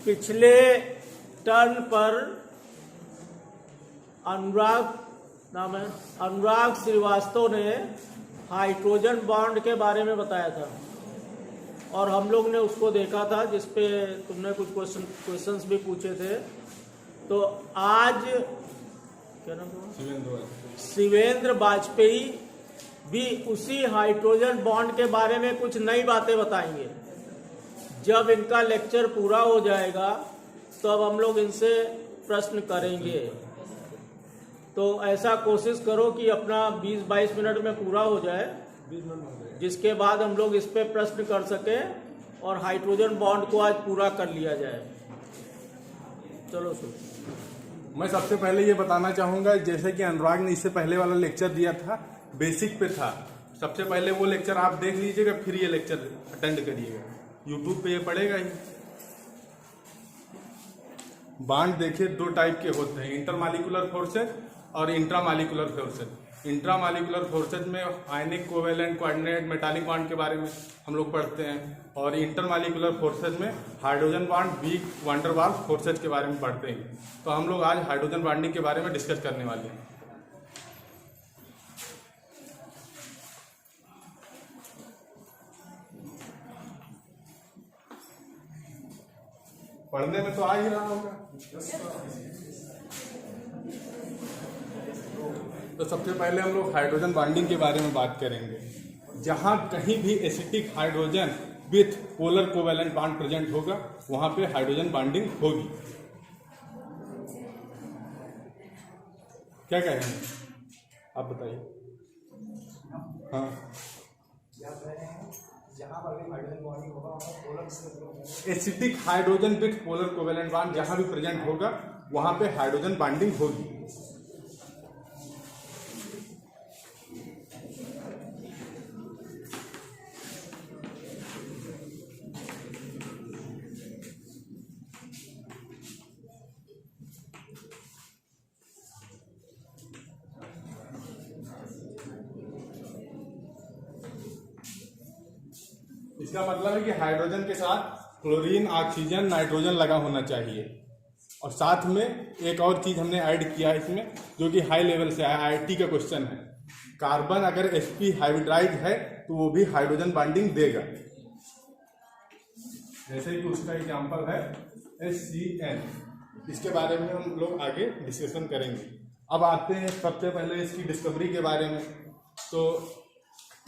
पिछले टर्न पर अनुराग श्रीवास्तव ने हाइड्रोजन बॉन्ड के बारे में बताया था और हम लोग ने उसको देखा था, जिसपे तुमने कुछ क्वेश्चंस भी पूछे थे। तो आज क्या नाम है, शिवेंद्र वाजपेयी भी उसी हाइड्रोजन बॉन्ड के बारे में कुछ नई बातें बताएंगे। जब इनका लेक्चर पूरा हो जाएगा तो अब हम लोग इनसे प्रश्न करेंगे। तो ऐसा कोशिश करो कि अपना 20-22 मिनट में पूरा हो जाए, जिसके बाद हम लोग इस पे प्रश्न कर सकें और हाइड्रोजन बॉन्ड को आज पूरा कर लिया जाए। चलो सुन। मैं सबसे पहले ये बताना चाहूँगा, जैसे कि अनुराग ने इससे पहले वाला लेक्चर दिया था, बेसिक पे था। सबसे पहले वो लेक्चर आप देख लीजिएगा, फिर ये लेक्चर अटेंड करिएगा। यूट्यूब पे ये पड़ेगा ही। बॉन्ड देखिए दो टाइप के होते हैं, इंटरमॉलिक्यूलर फोर्सेज और इंट्रामॉलिक्यूलर फोर्सेज। इंट्रामॉलिक्यूलर फोर्सेज में ionic, covalent, coordinate, metallic bond के बारे में हम लोग पढ़ते हैं, और इंटरमॉलिक्यूलर फोर्सेज में hydrogen bond, weak, van der Waals forces के बारे में पढ़ते हैं। तो हम लोग आज हाइड्रोजन बॉन्डिंग के बारे में डिस्कस करने वाले हैं। पढ़ने में तो आ ही रहा होगा। तो सबसे पहले हम लोग हाइड्रोजन बॉन्डिंग के बारे में बात करेंगे। जहां कहीं भी acetic hydrogen with polar covalent bond present होगा, वहां पे हाइड्रोजन बॉन्डिंग होगी। क्या कहेंगे आप बताइए। हाँ, acetic hydrogen with polar covalent bond जहां भी प्रेजेंट होगा, वहां पे हाइड्रोजन बॉन्डिंग होगी। इसका मतलब है कि हाइड्रोजन के साथ क्लोरीन, ऑक्सीजन, नाइट्रोजन लगा होना चाहिए। और साथ में एक और चीज हमने ऐड किया है इसमें, जो कि हाई लेवल से आया, IIT का क्वेश्चन है। कार्बन अगर sp हाइब्रिडाइज है तो वो भी हाइड्रोजन बॉन्डिंग देगा। जैसे कि उसका एग्जांपल है HCN। इसके बारे में हम लोग आगे डिस्कशन करेंगे। अब आते हैं सबसे पहले इसकी डिस्कवरी के बारे में। तो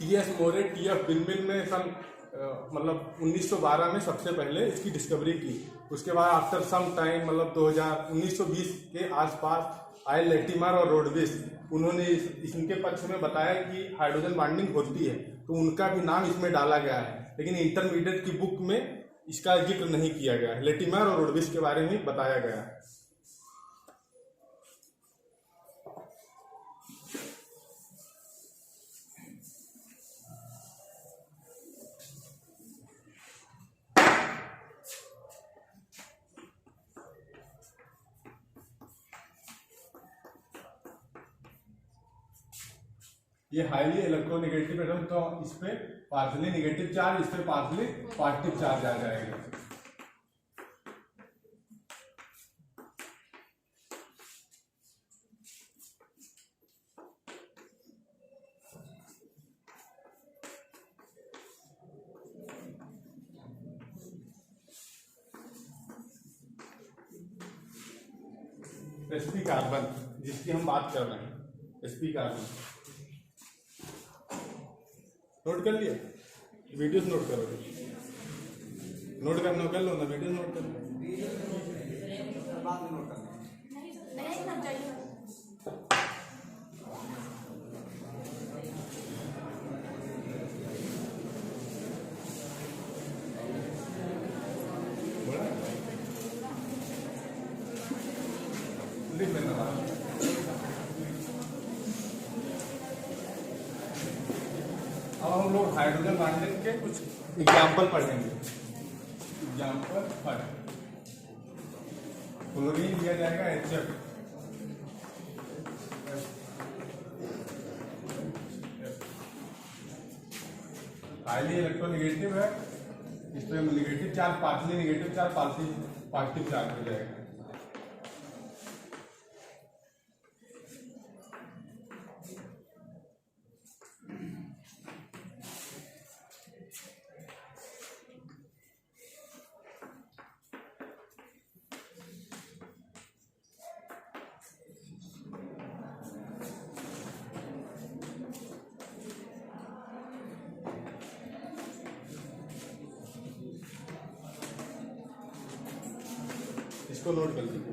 TS मोरे, TF विंडमिल में सन 1912 में सबसे पहले इसकी डिस्कवरी की। उसके बाद आफ्टर सम टाइम 1920 के आसपास आए लेटिमर और रोडविस, उन्होंने इनके पक्ष में बताया कि हाइड्रोजन बॉन्डिंग होती है, तो उनका भी नाम इसमें डाला गया है। लेकिन इंटरमीडिएट की बुक में इसका जिक्र नहीं किया गया है। लेटिमर और रोडविस के बारे में बताया गया है। ये हाईली इलेक्ट्रोनेगेटिव एटम, तो इस पे पार्शली नेगेटिव चार्ज, इस पे पार्शली पॉजिटिव चार्ज आ जाएगा। sp कार्बन, जिसकी हम बात कर रहे हैं, sp कार्बन नोट कर लिया। वीडियोस नोट करो, नोट करना कर लो ना, वीडियो नोट कर लो। लिख लेना। अब हम लोग हाइड्रोजन बॉन्डिंग के कुछ एग्जाम्पल पढ़ेंगे। एग्जाम्पल फर्स्ट, क्लोरीन दिया जाएगा HF, हाईली इलेक्ट्रोनेगेटिव है, इस पे negative charge, partially negative charge, positive charge हो जाएगा। इसको नोट कर लीजिए।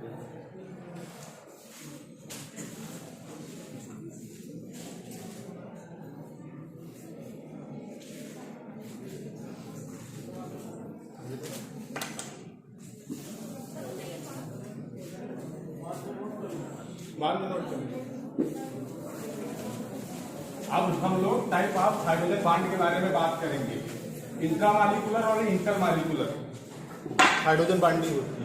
बाद में नोट कर लीजिए। अब हम लोग टाइप ऑफ हाइड्रोजन बॉन्ड के बारे में बात करेंगे। इंट्रामॉलिक्यूलर और इंटरमॉलिक्यूलर हाइड्रोजन बॉन्डिंग होती है।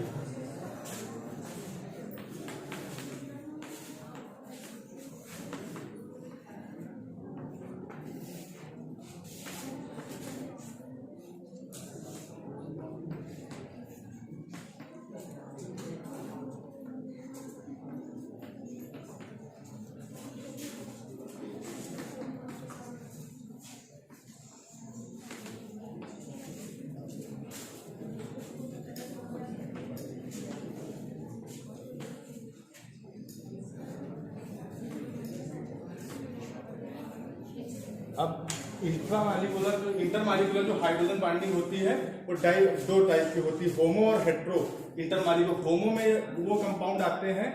अब इंटरमॉलिक्यूलर जो हाइड्रोजन बॉन्डिंग होती है वो दो टाइप की होती है, होमो और हेट्रो। इंटरमॉलिक्यूलर होमो में वो कंपाउंड आते हैं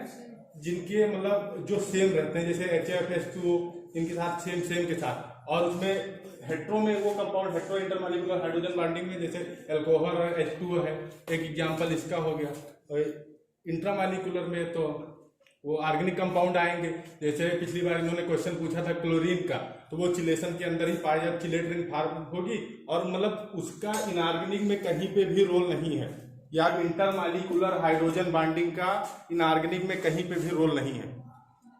जिनके मतलब जो सेम रहते हैं, जैसे HFS2 इनके साथ सेम के साथ, और उसमें हेट्रो में वो compound hetero intermolecular hydrogen bonding में जैसे अल्कोहल और H2O है, एक एग्जाम्पल इसका हो गया। और इंट्रामॉलिक्यूलर में तो वो ऑर्गेनिक कंपाउंड आएंगे, जैसे पिछली बार इन्होंने क्वेश्चन पूछा था क्लोरीन का, तो वो चिलेशन के अंदर ही पाया जाए, चिलेट रिंग फॉर्म होगी और मतलब उसका इनऑर्गेनिक में कहीं पे भी रोल नहीं है। या इंटरमॉलिक्यूलर हाइड्रोजन बॉन्डिंग का इनऑर्गेनिक में कहीं पे भी रोल नहीं है,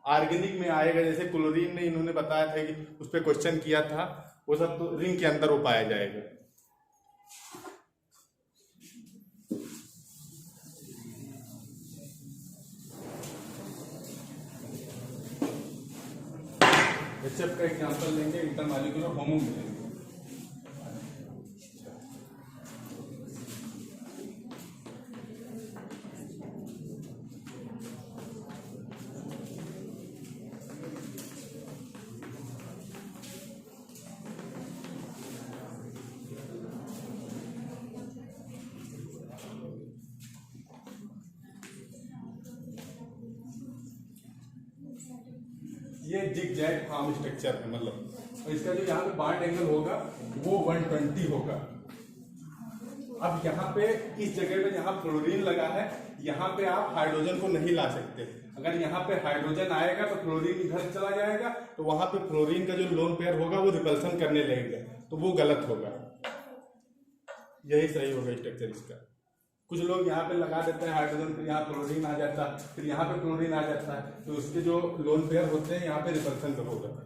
ऑर्गेनिक में आएगा। जैसे क्लोरीन ने इन्होंने बताया था कि उस पर क्वेश्चन किया था, वो सब तो रिंग के अंदर वो पाया जाएगा। HF का एग्जांपल लेंगे, इंटरमॉलिक्यूलर होमो में लेंगे। ये जिगजैग फॉर्म स्ट्रक्चर है, मतलब इसका जो यहाँ पे बॉन्ड एंगल होगा वो 120 होगा। अब यहाँ पे इस जगह पे जहाँ फ्लोरीन लगा है, यहाँ पे आप हाइड्रोजन को नहीं ला सकते। अगर यहाँ पे हाइड्रोजन आएगा तो फ्लोरीन इधर चला जाएगा, तो वहां पे फ्लोरीन का जो लोन पेयर होगा वो रिपल्सन करने लगेगा, तो वो गलत होगा। यही सही होगा स्ट्रक्चर इसका। कुछ लोग यहाँ पे लगा देते हैं हाइड्रोजन, फिर यहाँ क्लोरीन आ जाता है, फिर यहाँ पे क्लोरीन आ जाता है, तो उसके जो लोन पेयर होते हैं यहाँ पे रिपल्सन तो होगा।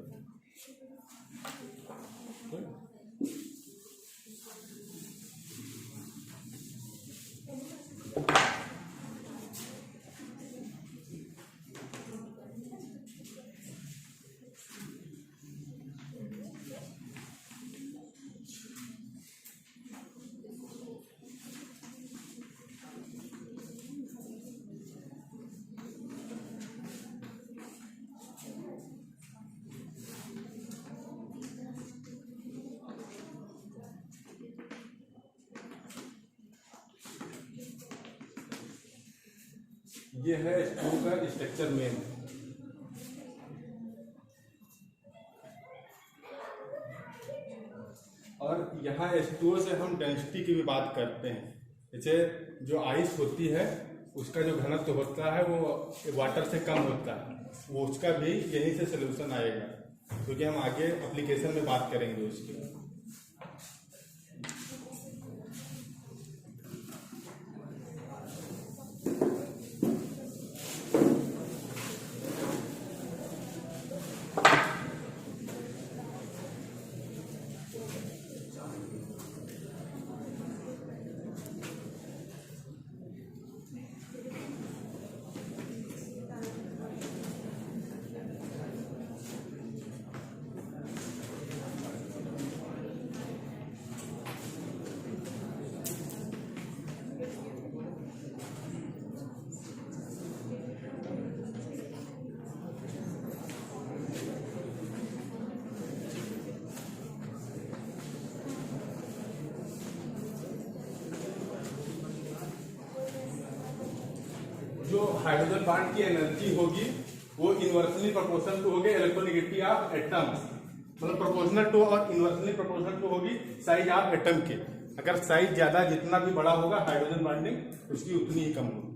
ये है H2O का स्ट्रक्चर मेन। और यहाँ H2O से हम डेंसिटी की भी बात करते हैं। जैसे जो आइस होती है उसका जो घनत्व होता है वो वाटर से कम होता है, वो उसका भी यहीं से सोल्यूशन आएगा, क्योंकि हम आगे एप्लीकेशन में बात करेंगे उसकी। जो हाइड्रोजन बॉन्ड की एनर्जी होगी वो इनवर्सली प्रोपोर्शनल टू होगी इलेक्ट्रोनेगेटिविटी ऑफ एटम, मतलब प्रोपोर्शनल टू और इनवर्सली प्रोपोर्शनल टू होगी साइज ऑफ एटम के। अगर साइज ज्यादा जितना भी बड़ा होगा हाइड्रोजन बॉन्डिंग उसकी उतनी ही कम होगी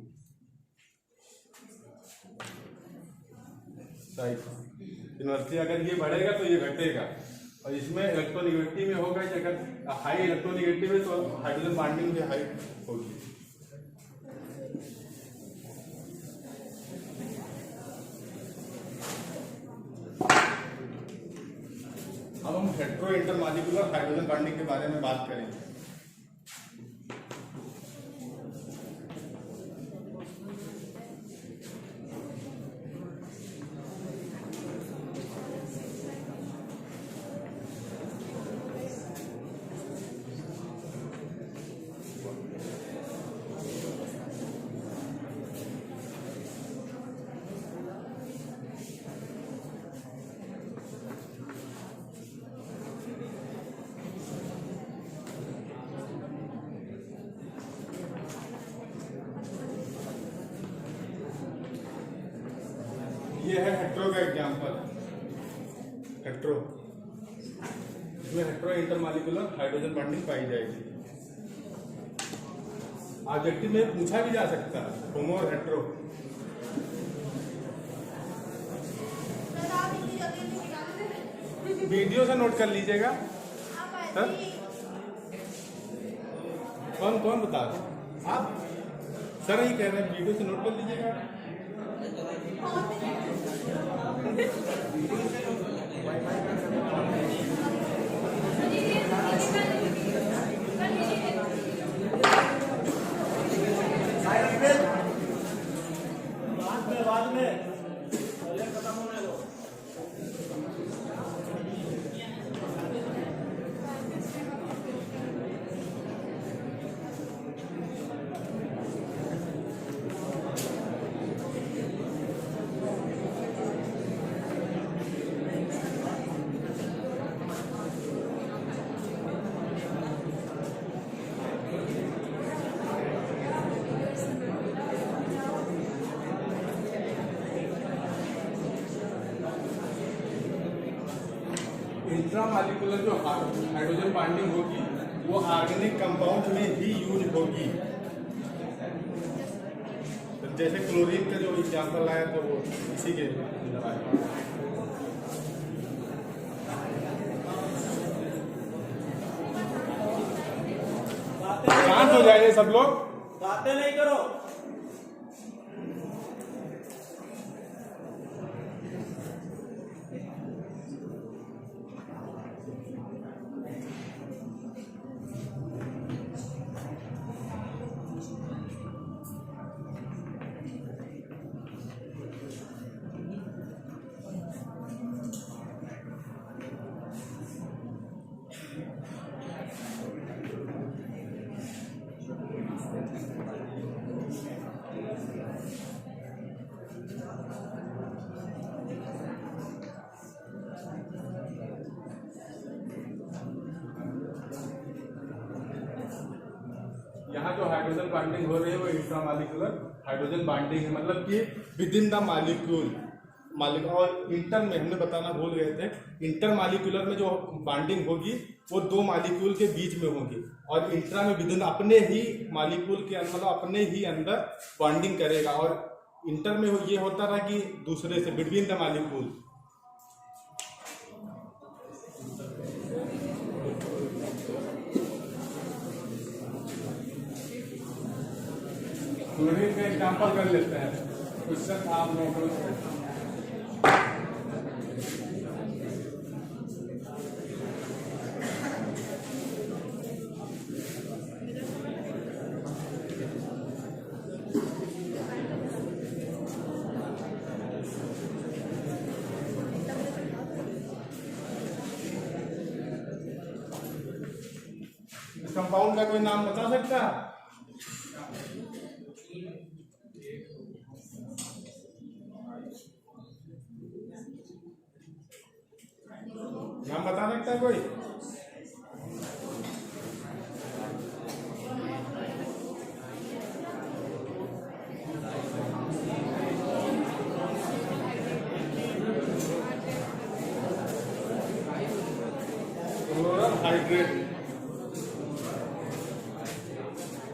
साइज। इनवर्सली अगर ये बढ़ेगा तो ये घटेगा, और इसमें इलेक्ट्रोनेगेटिविटी में होगा कि अगर हाई इलेक्ट्रोनेगेटिव है तो हाइड्रोजन बॉन्डिंग भी हाई होगी। अब हम हेटेरो इंटरमॉलिक्यूलर हाइड्रोजन बॉन्डिंग के बारे में बात करेंगे। ये है हेटेरो का एग्जांपल, हेटेरो, इसमें हेटेरो इंटरमॉलिक्यूलर हाइड्रोजन बॉन्डिंग पाई जाएगी। ऑब्जेक्टिव में पूछा भी जा सकता है होमो और हेटेरो। वीडियो से नोट कर लीजिएगा सर। कौन कौन बता रहे आप? सर ही कह रहे हैं वीडियो से नोट कर लीजिएगा। बाद में पहले खत्म होने दो। इंट्रामॉलिक्यूलर जो हाइड्रोजन बॉन्डिंग होगी वो ऑर्गेनिक कंपाउंड में ही यूज होगी। जैसे क्लोरीन का जो एग्जांपल आया तो वो इसी के शांत हो जाइए सब लोग, बातें नहीं करो। यहाँ जो हाइड्रोजन बॉन्डिंग हो रही है वो इंट्रामॉलिक्यूलर हाइड्रोजन बॉन्डिंग है, मतलब कि विद इन द मॉलिक्यूल। और इंटर में हमने बताना भूल गए थे, इंटर मॉलिक्यूलर में जो बॉन्डिंग होगी वो दो मॉलिक्यूल के बीच में होगी, और इंट्रा में विद इन अपने ही मॉलिक्यूल के अंदर, मतलब अपने ही अंदर बॉन्डिंग करेगा। और इंटर में ये होता था कि दूसरे से बिटवीन द मॉलिक्यूल। क्लोरीन का एग्जांपल कर लेते हैं, क्वेश्चन आप नोट करो। इस कंपाउंड का कोई नाम बता सकता है? नाम बता सकता है कोई?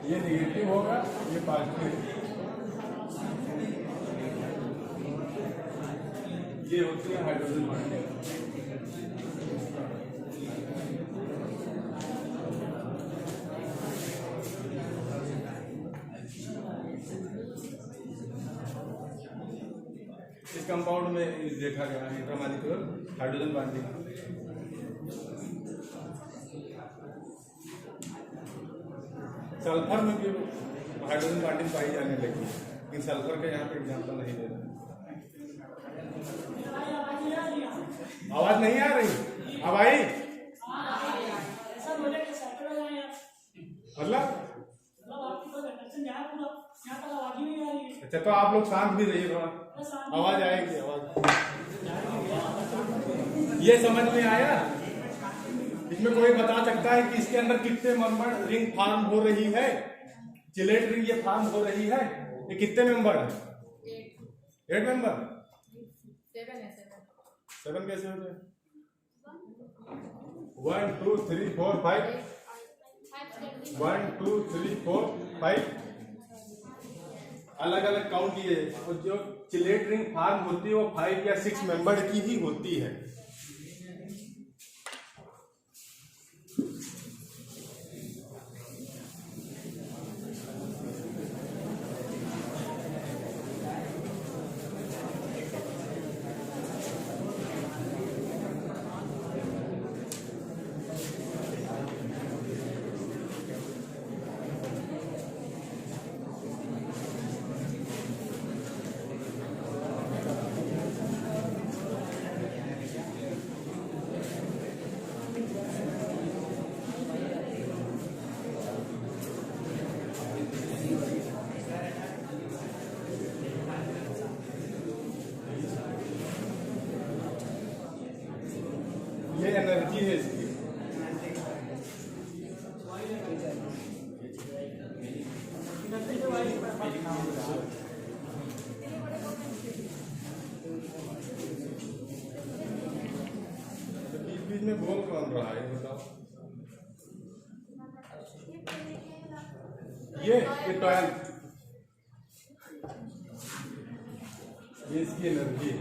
ये नेगेटिव होगा, ये पॉजिटिव। ये होती है हाइड्रोजन बॉन्डिंग। इस कंपाउंड में देखा गया इंट्रामॉलिक्यूलर हाइड्रोजन बॉन्डिंग। सल्फर में भी हाइड्रोजन बॉन्डिंग पाई जाने लगी, लेकिन सल्फर का यहाँ पे एग्जाम्पल नहीं दे रहे। आवाज नहीं आ रही? अब आई? मतलब अच्छा, तो आप लोग शांत भी रहिए थोड़ा, आवाज आएगी। आवाज ये समझ में आया? इसमें कोई बता सकता है कि इसके अंदर कितने मेंबर रिंग फॉर्म हो रही है? चिलेट रिंग ये फॉर्म हो रही है, ये कितने मेंबर है? 8 मेंबर। 7 कैसे होते हैं? 1 2 3 4 5 1 2 3 4 5 अलग अलग काउंट किए। और जो चिलेट रिंग फॉर्म होती है वो 5 या 6 मेंबर की ही होती है। ये एनर्जी है इसकी। बीच में बोल कौन रहा है बताओ? ये 12, ये इसकी एनर्जी है।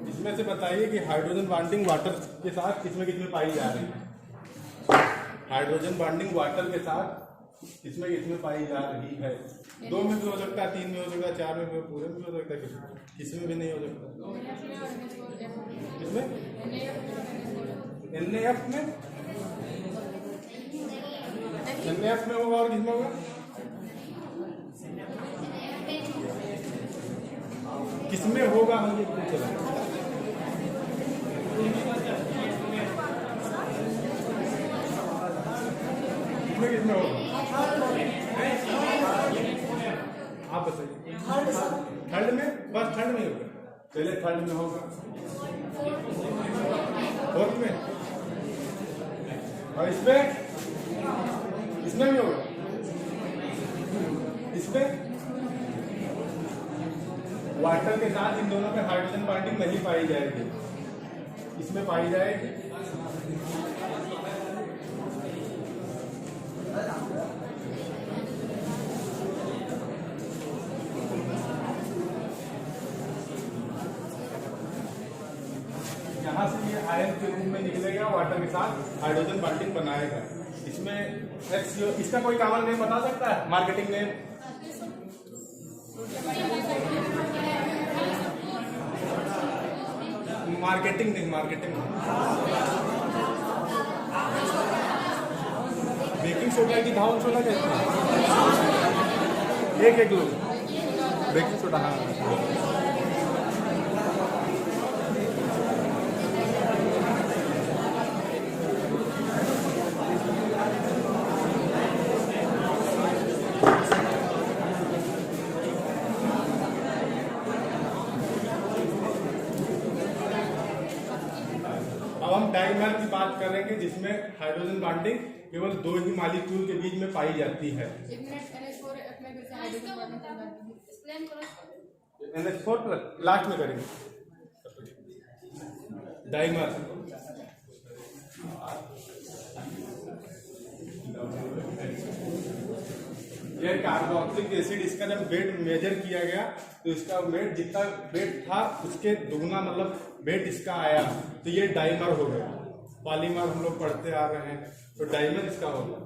इसमें से बताइए कि हाइड्रोजन बॉन्डिंग वाटर के साथ किसमें पाई जा रही है? हाइड्रोजन बॉन्डिंग वाटर के साथ किसमें पाई जा रही है? 2 में भी हो सकता है, 3 में हो सकता है, 4 में भी, पूरे में भी हो सकता है, किसमें भी नहीं हो सकता। किसमें? NaF में? NaF में होगा और किसमें होगा? किसमें होगा हम ये पूछ रहे हैं। किसमें होगा आप बताइए। थर्ड में, बस थर्ड में होगा। पहले थर्ड में होगा, फोर्थ में, और इसमें भी होगा। इसमें वाटर के साथ इन दोनों में हाइड्रोजन बॉन्डिंग नहीं पाई जाएगी, इसमें पाई जाएगी। यहाँ से ये आयन के रूप में निकलेगा, वाटर के साथ हाइड्रोजन बॉन्डिंग बनाएगा। इसमें HCO, इसका कोई कॉमन नेम बता सकता है, मार्केटिंग नेम? मार्केटिंग नहीं, बेकिंग सोडा की धावन सोडा कहते हैं, एक लोग बेकिंग सोडा। हाँ, अब हम डाइमर की बात करेंगे जिसमें हाइड्रोजन बॉन्डिंग केवल 2 ही मॉलिक्यूल के बीच में पाई जाती है। NH4 लास्ट में करेंगे। डाइमर ये कार्बोक्सिलिक एसिड, इसका जब वेट मेजर किया गया तो इसका वेट जितना वेट था उसके दुगना मतलब वेट इसका आया, तो ये डाइमर हो गया। पॉलीमर हम लोग पढ़ते आ रहे हैं, तो डाइमर इसका होगा।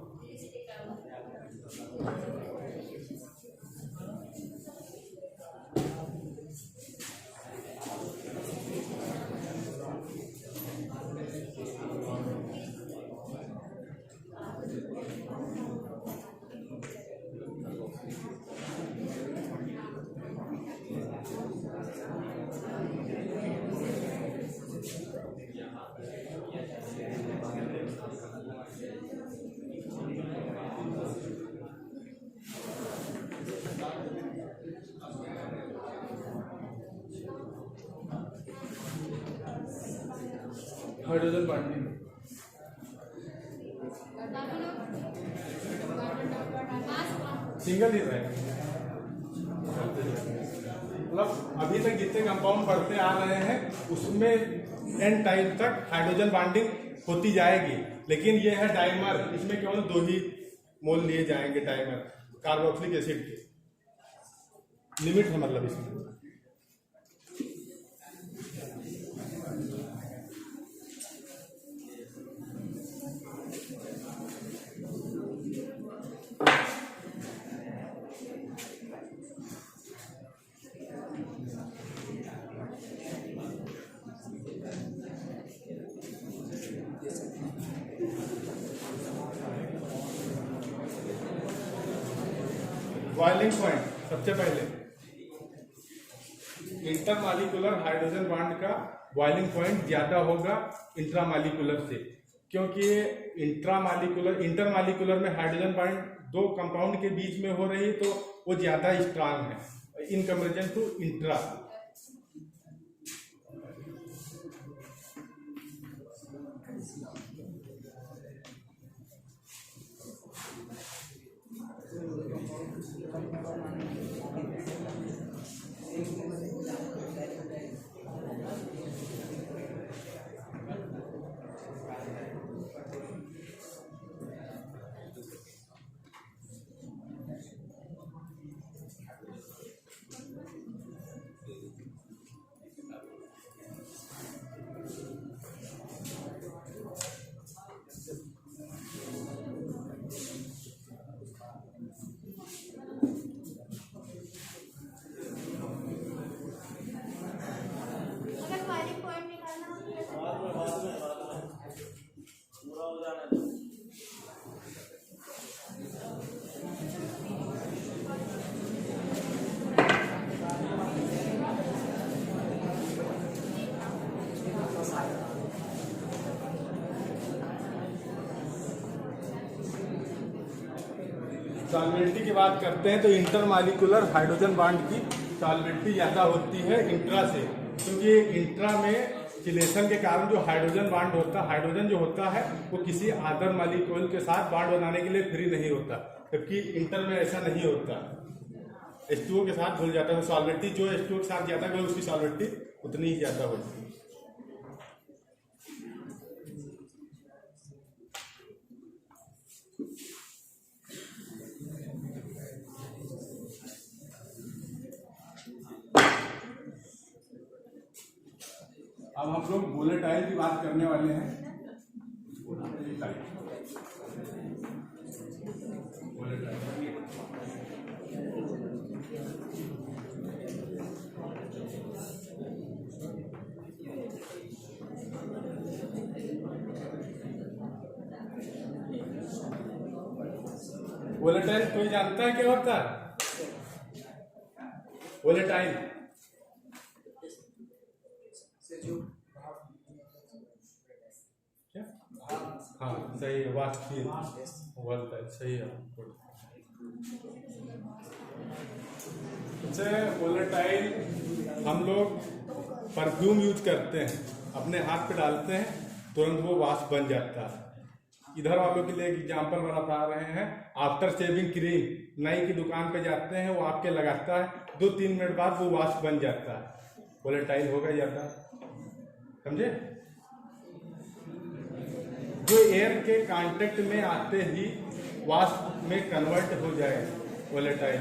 हाइड्रोजन बॉन्डिंग सिंगल ही रहेगा, मतलब अभी तक जितने कंपाउंड पढ़ते आ रहे हैं उसमें एन टाइम तक हाइड्रोजन बॉन्डिंग होती जाएगी, लेकिन ये है डाइमर, इसमें केवल 2 ही मोल लिए जाएंगे डाइमर कार्बोक्सिलिक एसिड के। लिमिट है मतलब इसमें। बॉइलिंग पॉइंट, सबसे पहले इंटरमॉलिक्यूलर हाइड्रोजन बॉन्ड का बॉइलिंग पॉइंट ज्यादा होगा इंट्रामॉलिक्यूलर से, क्योंकि इंटरमॉलिक्यूलर में हाइड्रोजन बॉन्ड 2 कंपाउंड के बीच में हो रही तो वो ज्यादा स्ट्रांग है इन कंपेरिजन टू इंट्रा। सॉल्वेंटी की बात करते हैं तो इंटरमॉलिक्यूलर हाइड्रोजन बॉन्ड की सॉल्वेंटी ज़्यादा होती है इंट्रा से, क्योंकि इंट्रा में चिलेशन के कारण जो हाइड्रोजन बॉन्ड होता है, हाइड्रोजन जो होता है वो किसी अदर मॉलिक्यूल के साथ बॉन्ड बनाने के लिए फ्री नहीं होता, जबकि इंटर में ऐसा नहीं होता, H2O के साथ घुल जाता है। सॉल्वेंटी जो H2O के साथ ज़्यादा गए उसकी सॉल्वेंटी उतनी ही ज़्यादा होती है। अब हम लोग वोलेटाइल की बात करने वाले हैं। वोलेटाइल कोई जानता है क्या होता है? वोलेटाइल क्या? हाँ सही है, वाष्पशील वोलेटाइल सही है। वोलेटाइल हम लोग परफ्यूम यूज करते हैं, अपने हाथ पे डालते हैं, तुरंत वो वाष्प बन जाता है। इधर वालों के लिए एक एग्जाम्पल बता रहे हैं। आफ्टर शेविंग क्रीम नई की दुकान पे जाते हैं, वो आपके लगाता है, 2-3 मिनट बाद वो वाष्प बन जाता है, वोलेटाइल होगा जाता है, समझे? जो एयर के कांटेक्ट में आते ही वाष्प में कन्वर्ट हो जाए वोलेटाइल।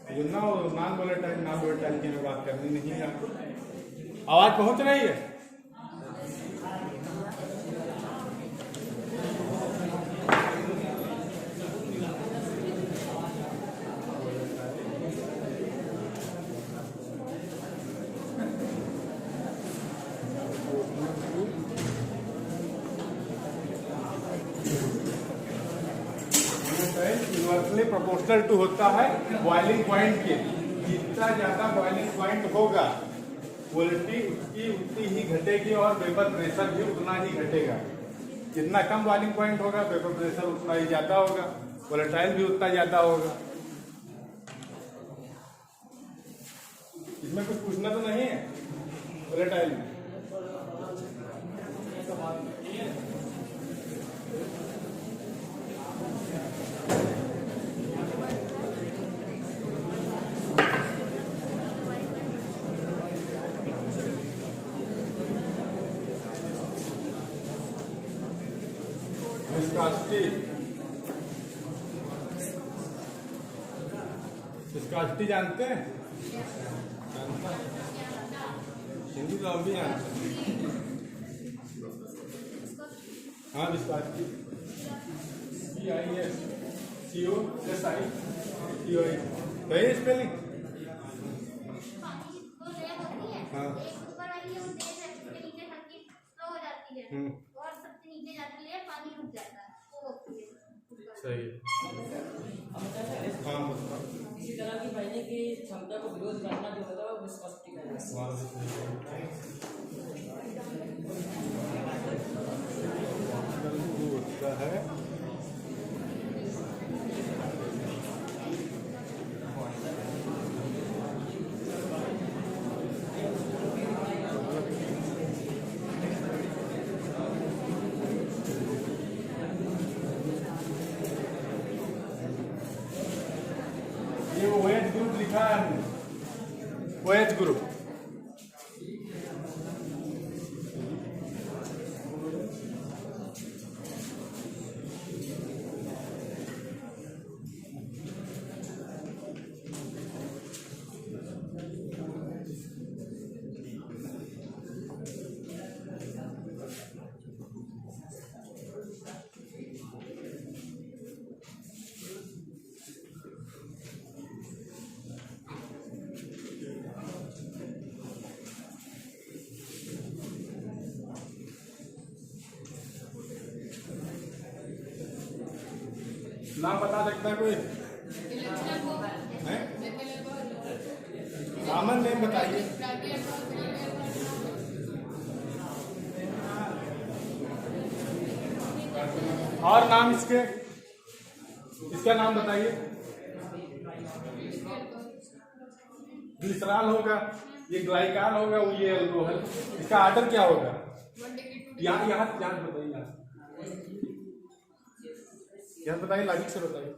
जो नॉन वोलेटाइल की बात करनी नहीं है आपको। आवाज पहुंच रही है? इन्वर्सली प्रोपोर्शनल टू होता है बॉइलिंग पॉइंट के। जितना ज्यादा बॉइलिंग पॉइंट होगा क्वालिटी उसकी उतनी ही घटेगी और वेपर प्रेशर भी उतना ही घटेगा। जितना कम बॉइलिंग पॉइंट होगा वेपर प्रेशर उतना ही ज्यादा होगा, वोलेटाइल भी उतना ज्यादा होगा। इसमें कुछ पूछना तो नहीं है वोलेटाइल में? विस्कोसिटी जानते हैं? हिंदी तो हम भी जानते हैं। हाँ विस्कोसिटी सही है स्पेलिंग? हाँ सही है। हाँ इसी तरह की बहने की क्षमता को विरोध करना जो होता है वो विस्कोसिटी होता है। ये OH ग्रुप लिखा है, OH ग्रुप। नाम बता सकता है कोई? कॉमन नेम बताइए। और नाम इसका नाम बताइए। ग्लिसरॉल होगा, ये ग्लाइकाल होगा, वो ये अल्कोहल। इसका आर्डर क्या होगा? यहाँ बताइए, यहाँ बताइए, लॉजिक से बताइए।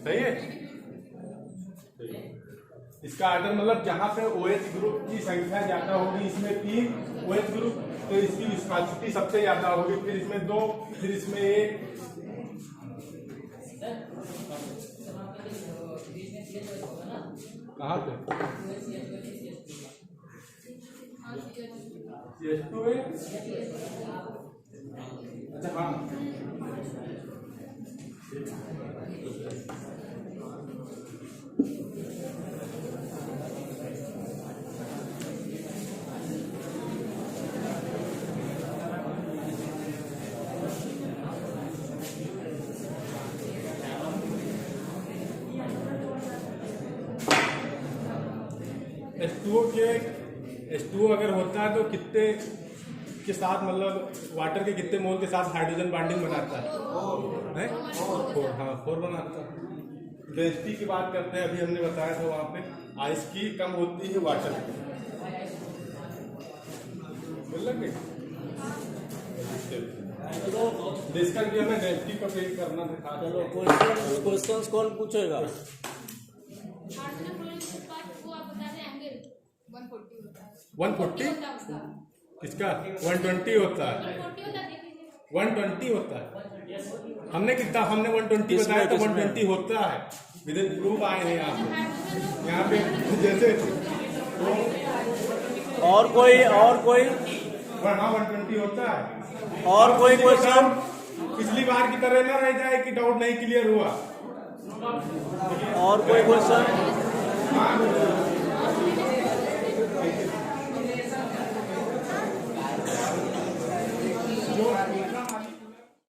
सही है? इसका आर्डर मतलब जहां पे OH ग्रुप की संख्या ज्यादा होगी, इसमें 3 OH ग्रुप, तो इसकी विस्कोसिटी सबसे ज्यादा होगी, फिर इसमें 2, फिर इसमें 1। कहाँ पे? CH2 है। अच्छा हाँ, H2O अगर होता है तो कितने के साथ, मतलब वाटर के कितने मोल के साथ हाइड्रोजन बॉन्डिंग बनाता है? 4, हाँ 4 बनाता है। डेंसिटी की बात करते हैं, अभी हमने बताया था वहाँ पे आइस की कम होती है वाटर की, बोल लगे इसका भी हमें डेंसिटी का पेज करना था। चलो क्वेश्चंस कौन पूछेगा? वो आप बता दें एंगल 140 होता है। 140 किसका 120 होता है? 120 होता है। हमने कितना, हमने 120 बताया था, 120 होता है। विद इन प्रूफ आए हैं यहाँ पे जैसे और कोई हाँ 120 होता है। और कोई क्वेश्चन? पिछली बार की तरह ना रह जाए कि डाउट नहीं क्लियर हुआ। और कोई क्वेश्चन?